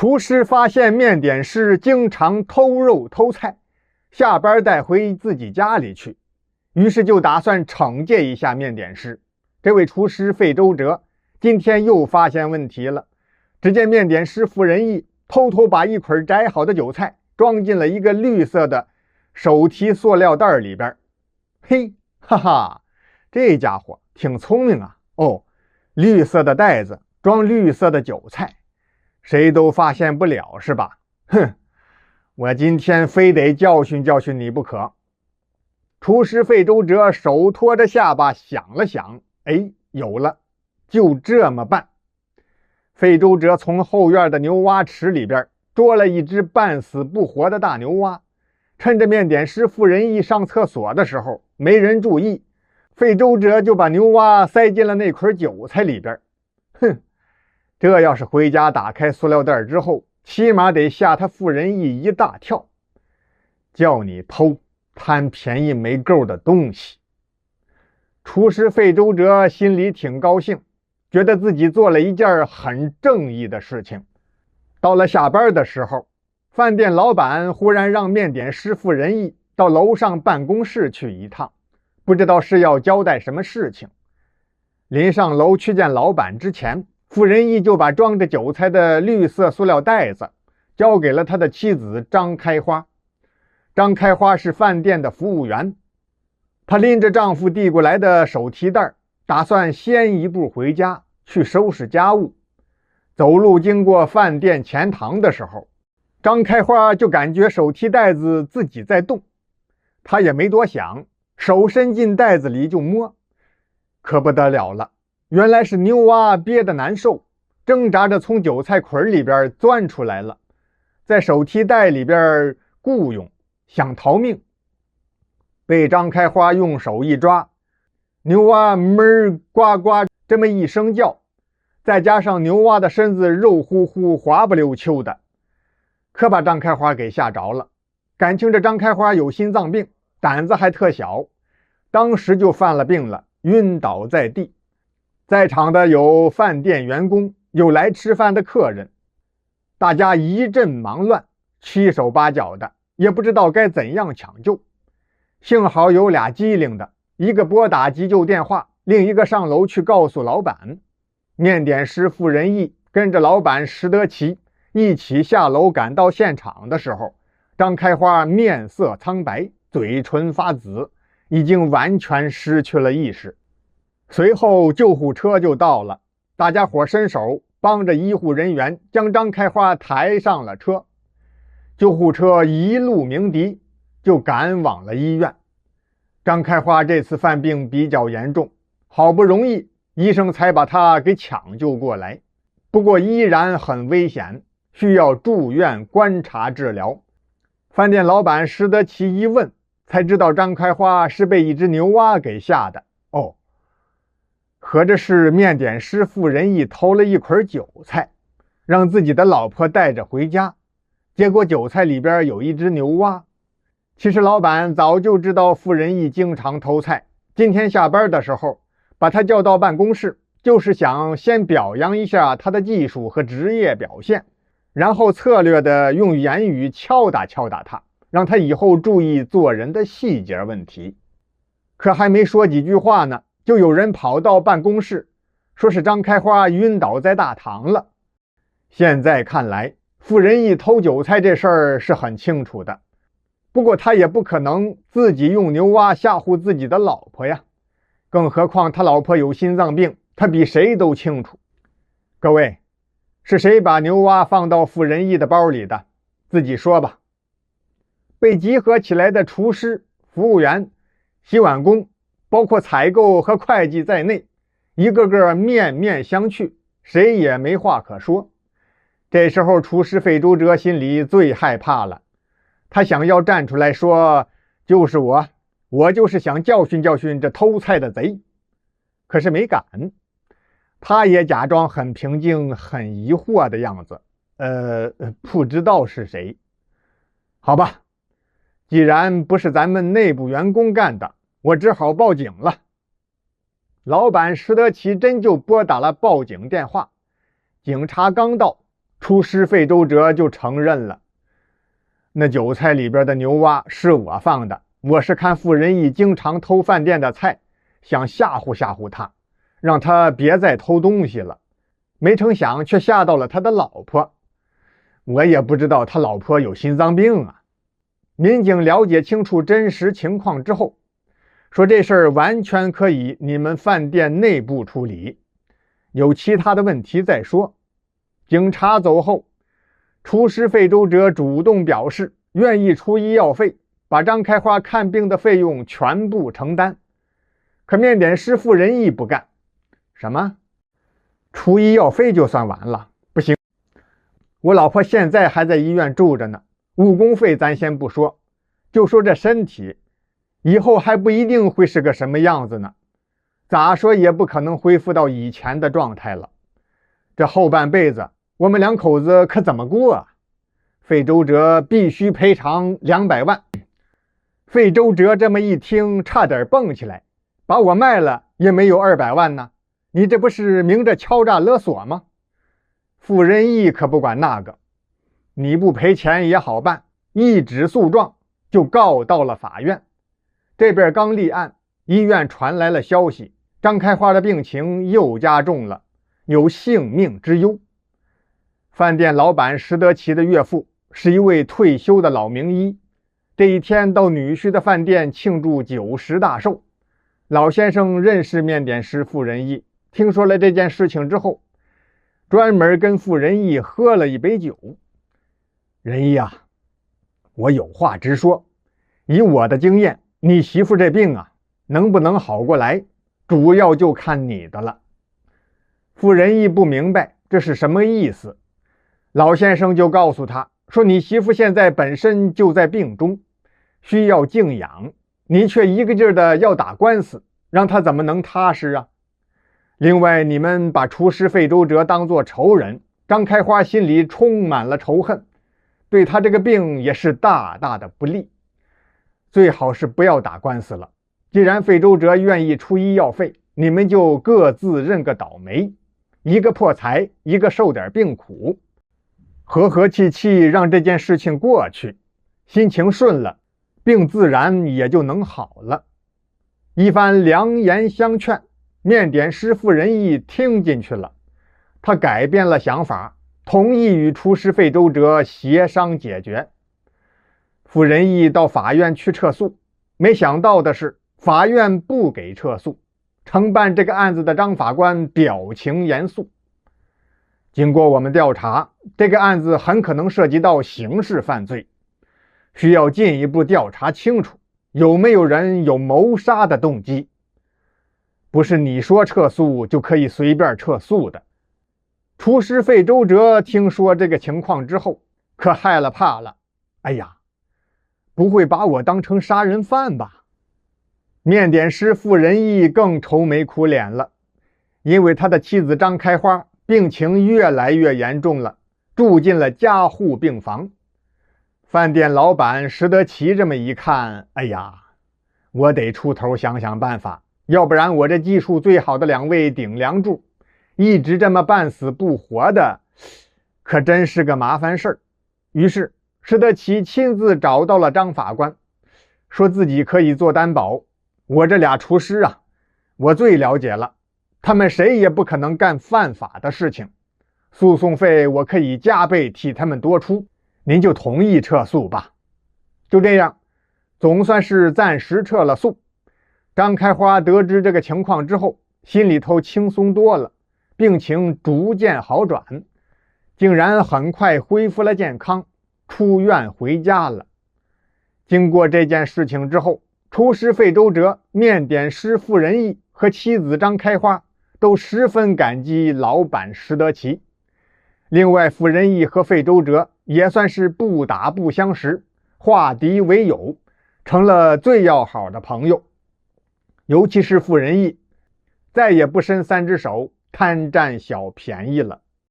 厨师发现面点师经常偷肉偷菜，下班带回自己家里去，于是就打算惩戒一下面点师。这位厨师费周哲今天又发现问题了。只见面点师傅仁义偷偷把一捆摘好的韭菜装进了一个绿色的手提塑料袋里边。嘿，哈哈，这家伙挺聪明啊！哦，绿色的袋子装绿色的韭菜，谁都发现不了是吧？哼，我今天非得教训教训你不可。厨师费周哲手托着下巴想了想，哎，有了，就这么办。费周哲从后院的牛蛙池里边捉了一只半死不活的大牛蛙，趁着面点师傅仁义上厕所的时候没人注意，费周哲就把牛蛙塞进了那捆韭菜里边。哼，这要是回家打开塑料袋之后，起码得吓他傅仁义一大跳。叫你偷，贪便宜没够的东西。厨师费周哲心里挺高兴，觉得自己做了一件很正义的事情。到了下班的时候，饭店老板忽然让面点师傅仁义到楼上办公室去一趟，不知道是要交代什么事情。临上楼去见老板之前，傅仁义就把装着韭菜的绿色塑料袋子交给了他的妻子张开花。张开花是饭店的服务员，她拎着丈夫递过来的手提袋，打算先一步回家去收拾家务。走路经过饭店前堂的时候，张开花就感觉手提袋子自己在动，她也没多想，手伸进袋子里就摸，可不得了了，原来是牛蛙憋得难受，挣扎着从韭菜捆里边钻出来了，在手提袋里边雇佣，想逃命。被张开花用手一抓，牛蛙闷呱呱这么一声叫，再加上牛蛙的身子肉乎乎滑不溜秋的，可把张开花给吓着了。感情这张开花有心脏病，胆子还特小，当时就犯了病了，晕倒在地。在场的有饭店员工，有来吃饭的客人，大家一阵忙乱，七手八脚的，也不知道该怎样抢救。幸好有俩机灵的，一个拨打急救电话，另一个上楼去告诉老板。面点师傅仁义跟着老板石德奇一起下楼赶到现场的时候，张开花面色苍白，嘴唇发紫，已经完全失去了意识。随后救护车就到了，大家伙伸手帮着医护人员将张开花抬上了车。救护车一路鸣笛，就赶往了医院。张开花这次犯病比较严重，好不容易医生才把他给抢救过来，不过依然很危险，需要住院观察治疗。饭店老板石德奇一问，才知道张开花是被一只牛蛙给吓的。哦，合着是面点师傅仁义偷了一捆韭菜，让自己的老婆带着回家，结果韭菜里边有一只牛蛙。其实老板早就知道傅仁义经常偷菜，今天下班的时候把他叫到办公室，就是想先表扬一下他的技术和职业表现，然后策略的用言语敲打敲打他，让他以后注意做人的细节问题。可还没说几句话呢，就有人跑到办公室，说是张开花晕倒在大堂了。现在看来，傅仁义偷韭菜这事儿是很清楚的，不过他也不可能自己用牛蛙吓唬自己的老婆呀，更何况他老婆有心脏病，他比谁都清楚。各位，是谁把牛蛙放到傅仁义的包里的？自己说吧。被集合起来的厨师、服务员、洗碗工，包括采购和会计在内，一个个面面相觑，谁也没话可说。这时候厨师费周哲心里最害怕了，他想要站出来说，就是我就是想教训教训这偷菜的贼，可是没敢。他也假装很平静很疑惑的样子，不知道是谁。好吧，既然不是咱们内部员工干的，我只好报警了。老板石德奇真就拨打了报警电话，警察刚到，厨师费周哲就承认了，那酒菜里边的牛蛙是我放的，我是看傅仁义经常偷饭店的菜，想吓唬吓唬他，让他别再偷东西了，没成想却吓到了他的老婆。我也不知道他老婆有心脏病啊。民警了解清楚真实情况之后，说这事儿完全可以你们饭店内部处理，有其他的问题再说。警察走后，厨师费周哲主动表示愿意出医药费，把张开花看病的费用全部承担。可面点师傅仁义不干，什么？出医药费就算完了？不行，我老婆现在还在医院住着呢，误工费咱先不说，就说这身体以后还不一定会是个什么样子呢，咋说也不可能恢复到以前的状态了。这后半辈子我们两口子可怎么过啊？费周哲必须赔偿200万。费周哲这么一听，差点蹦起来，把我卖了也没有200万呢，你这不是明着敲诈勒索吗？傅仁义可不管那个，你不赔钱也好办，一纸诉状就告到了法院。这边刚立案，医院传来了消息，张开花的病情又加重了，有性命之忧。饭店老板石德奇的岳父是一位退休的老名医，这一天到女婿的饭店庆祝90大寿。老先生认识面点师傅仁义，听说了这件事情之后，专门跟傅仁义喝了一杯酒。仁义啊，我有话直说，以我的经验，你媳妇这病啊，能不能好过来，主要就看你的了。傅仁义不明白这是什么意思，老先生就告诉他说，你媳妇现在本身就在病中，需要静养，你却一个劲儿的要打官司，让她怎么能踏实啊？另外，你们把厨师费周哲当作仇人，张开花心里充满了仇恨，对他这个病也是大大的不利。最好是不要打官司了，既然费周哲愿意出医药费，你们就各自认个倒霉，一个破财，一个受点病苦，和和气气让这件事情过去，心情顺了，病自然也就能好了。一番良言相劝，面点师傅仁义听进去了，他改变了想法，同意与厨师费周哲协商解决。傅仁义到法院去撤诉，没想到的是，法院不给撤诉。承办这个案子的张法官表情严肃，经过我们调查，这个案子很可能涉及到刑事犯罪，需要进一步调查清楚，有没有人有谋杀的动机。不是你说撤诉就可以随便撤诉的。厨师费周哲听说这个情况之后，可害了怕了。哎呀，不会把我当成杀人犯吧？面点师傅仁义更愁眉苦脸了，因为他的妻子张开花病情越来越严重了，住进了加护病房。饭店老板石德奇这么一看，哎呀，我得出头想想办法，要不然我这技术最好的2位顶梁柱一直这么半死不活的，可真是个麻烦事儿。于是石德奇亲自找到了张法官，说自己可以做担保，我这俩厨师啊，我最了解了，他们谁也不可能干犯法的事情，诉讼费我可以加倍替他们多出，您就同意撤诉吧。就这样，总算是暂时撤了诉。张开花得知这个情况之后，心里头轻松多了，病情逐渐好转，竟然很快恢复了健康，出院回家了。经过这件事情之后，厨师费周哲、面点师傅仁义和妻子张开花都十分感激老板石德奇。另外，傅仁义和费周哲也算是不打不相识，化敌为友，成了最要好的朋友。尤其是傅仁义，再也不伸3只手贪占小便宜了。